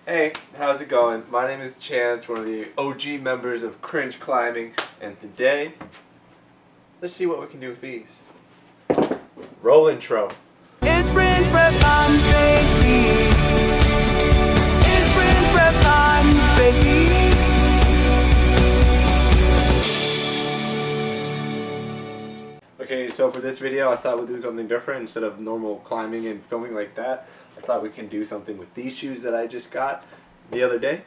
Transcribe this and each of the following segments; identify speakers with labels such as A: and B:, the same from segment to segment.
A: Hey, how's it going? My name is Chance, one of the OG members of Cringe Climbing, and today, let's see what we can do with these. Roll intro.
B: It's Cringe Prep time, baby. It's Cringe Prep time, baby.
A: Okay, so for this video, I thought we'd do something different. Instead of normal climbing and filming like that, I thought we can do something with these shoes that I just got the other day.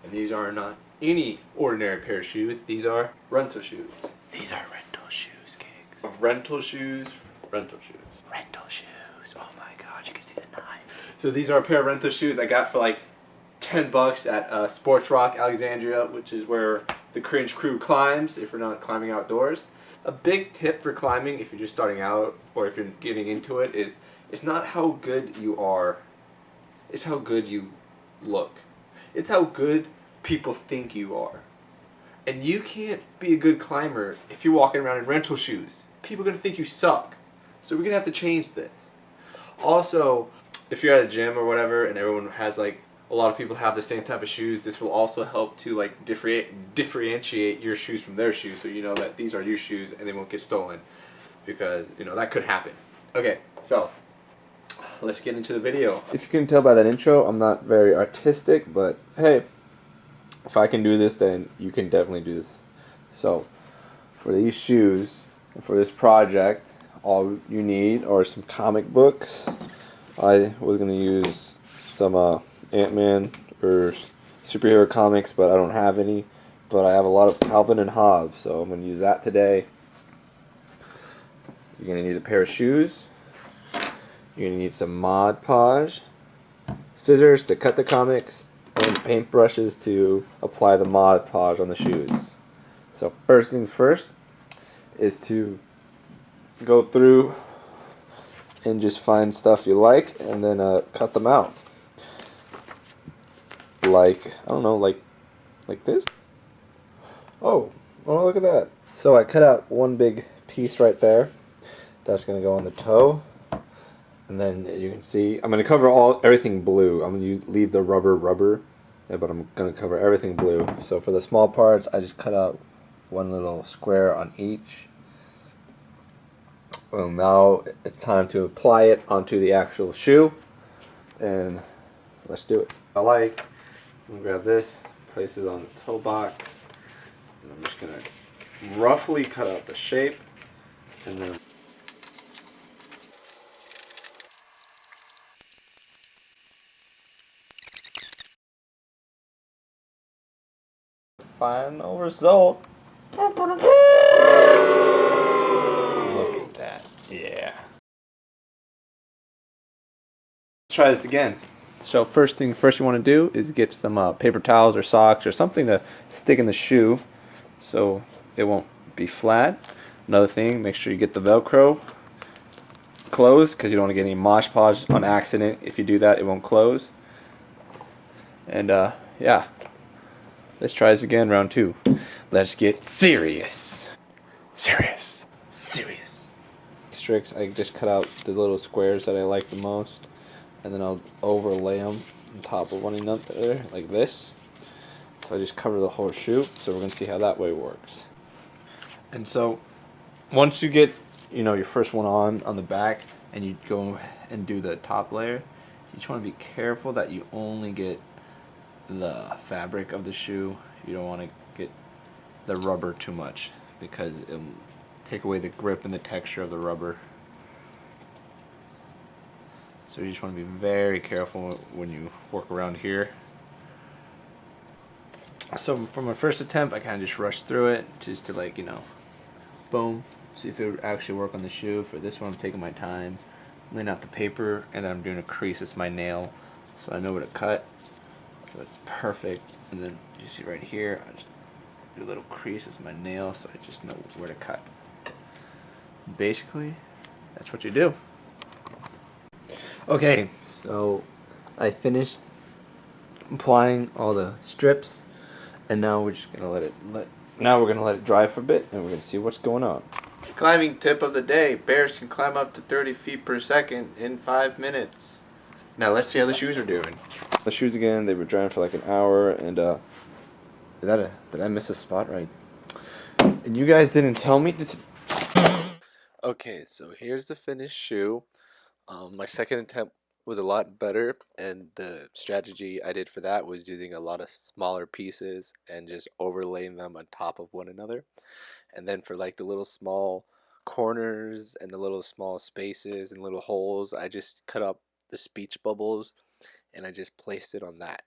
A: And these are not any ordinary pair of shoes. These are rental shoes.
B: These are rental shoes, Gigs.
A: Rental shoes. Rental shoes.
B: Rental shoes. Oh my god, you can see the knife.
A: So these are a pair of rental shoes I got for like $10 at Sports Rock, Alexandria, which is where the Cringe crew climbs if you're not climbing outdoors. A big tip for climbing, if you're just starting out or if you're getting into it, is it's not how good you are, it's how good you look. It's how good people think you are. And you can't be a good climber if you're walking around in rental shoes. People are going to think you suck. So we're going to have to change this. Also, if you're at a gym or whatever and everyone has like, a lot of people have the same type of shoes, this will also help to like differentiate your shoes from their shoes, so you know that these are your shoes and they won't get stolen, because you know that could happen. Okay, so let's get into the video. If you can tell by that intro, I'm not very artistic, but hey, if I can do this, then you can definitely do this. So for these shoes and for this project, all you need are some comic books. I was going to use some Ant-Man or superhero comics, but I don't have any. But I have a lot of Calvin and Hobbs, so I'm going to use that today. You're going to need a pair of shoes. You're going to need some Mod Podge, scissors to cut the comics, and paintbrushes to apply the Mod Podge on the shoes. So first things first is to go through and just find stuff you like and then cut them out. Like, I don't know, like this? Oh, look at that. So I cut out one big piece right there. That's going to go on the toe. And then you can see, I'm going to cover everything blue. I'm going to leave the rubber, but I'm going to cover everything blue. So for the small parts, I just cut out one little square on each. Well, now it's time to apply it onto the actual shoe. And let's do it. I'm going to grab this, place it on the toe box, and I'm just going to roughly cut out the shape, and then final result. Look at that. Yeah. Let's try this again. So first you want to do is get some paper towels or socks or something to stick in the shoe so it won't be flat. Another thing, make sure you get the Velcro closed, because you don't want to get any Mosh Podge on accident. If you do that, it won't close. And yeah, let's try this again, round 2. Let's get serious. Serious. Tricks, I just cut out the little squares that I like the most, and then I'll overlay them on top of one another like this. So I just cover the whole shoe. So we're going to see how that way works. And so once you get, you know, your first one on the back, and you go and do the top layer, you just want to be careful that you only get the fabric of the shoe. You don't want to get the rubber too much, because it'll take away the grip and the texture of the rubber. So you just want to be very careful when you work around here. So for my first attempt, I kind of just rushed through it just to, like, you know, boom, see if it would actually work on the shoe. For this one, I'm taking my time, laying out the paper, and then I'm doing a crease with my nail, so I know where to cut. So it's perfect. And then you see right here, I just do a little crease with my nail, so I just know where to cut. Basically, that's what you do. Okay, so I finished applying all the strips, and now we're just gonna let it dry for a bit, and we're gonna see what's going on. Climbing tip of the day: bears can climb up to 30 feet per second in 5 minutes.
B: Now let's see how the shoes are doing.
A: The shoes again, they were drying for like an hour, and did I miss a spot right? And you guys didn't tell me
B: Okay, so here's the finished shoe. My second attempt was a lot better, and the strategy I did for that was using a lot of smaller pieces and just overlaying them on top of one another. And then for like the little small corners and the little small spaces and little holes, I just cut up the speech bubbles and I just placed it on that.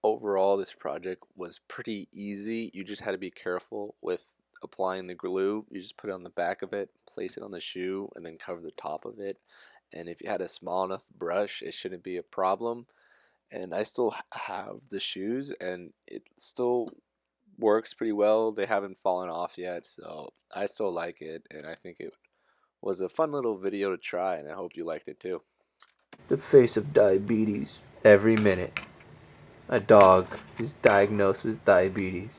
B: Overall, this project was pretty easy. You just had to be careful with applying the glue. You just put it on the back of it, place it on the shoe, and then cover the top of it. And if you had a small enough brush, it shouldn't be a problem. And I still have the shoes, and it still works pretty well. They haven't fallen off yet, so I still like it, and I think it was a fun little video to try, and I hope you liked it too.
A: the face of diabetes every minute. A dog is diagnosed with diabetes.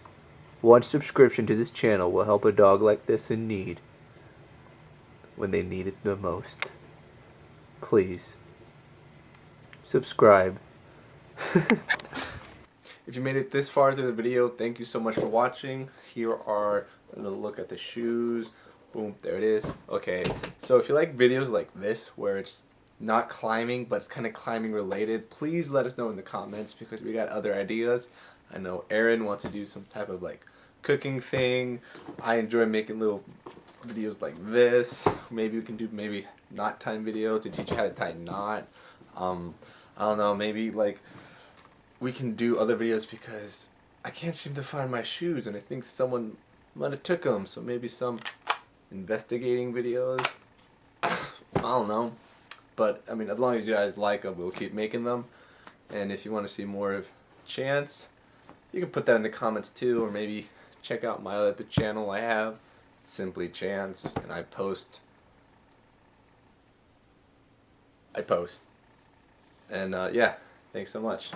A: One subscription to this channel will help a dog like this in need when they need it the most. Please subscribe. If you made it this far through the video, thank you so much for watching. Here are a look at the shoes. Boom, there it is. Okay, so if you like videos like this where it's not climbing but it's kind of climbing related, please let us know in the comments because we got other ideas. I know Aaron wants to do some type of like cooking thing. I enjoy making little videos like this. Maybe we can do maybe knot time videos to teach you how to tie a knot. I don't know, maybe like we can do other videos because I can't seem to find my shoes and I think someone might have took them, so maybe some investigating videos. I don't know, but I mean, as long as you guys like them, we'll keep making them. And if you want to see more of Chance, you can put that in the comments too, or maybe check out my other channel I have, Simply Chance, and I post. And yeah, thanks so much.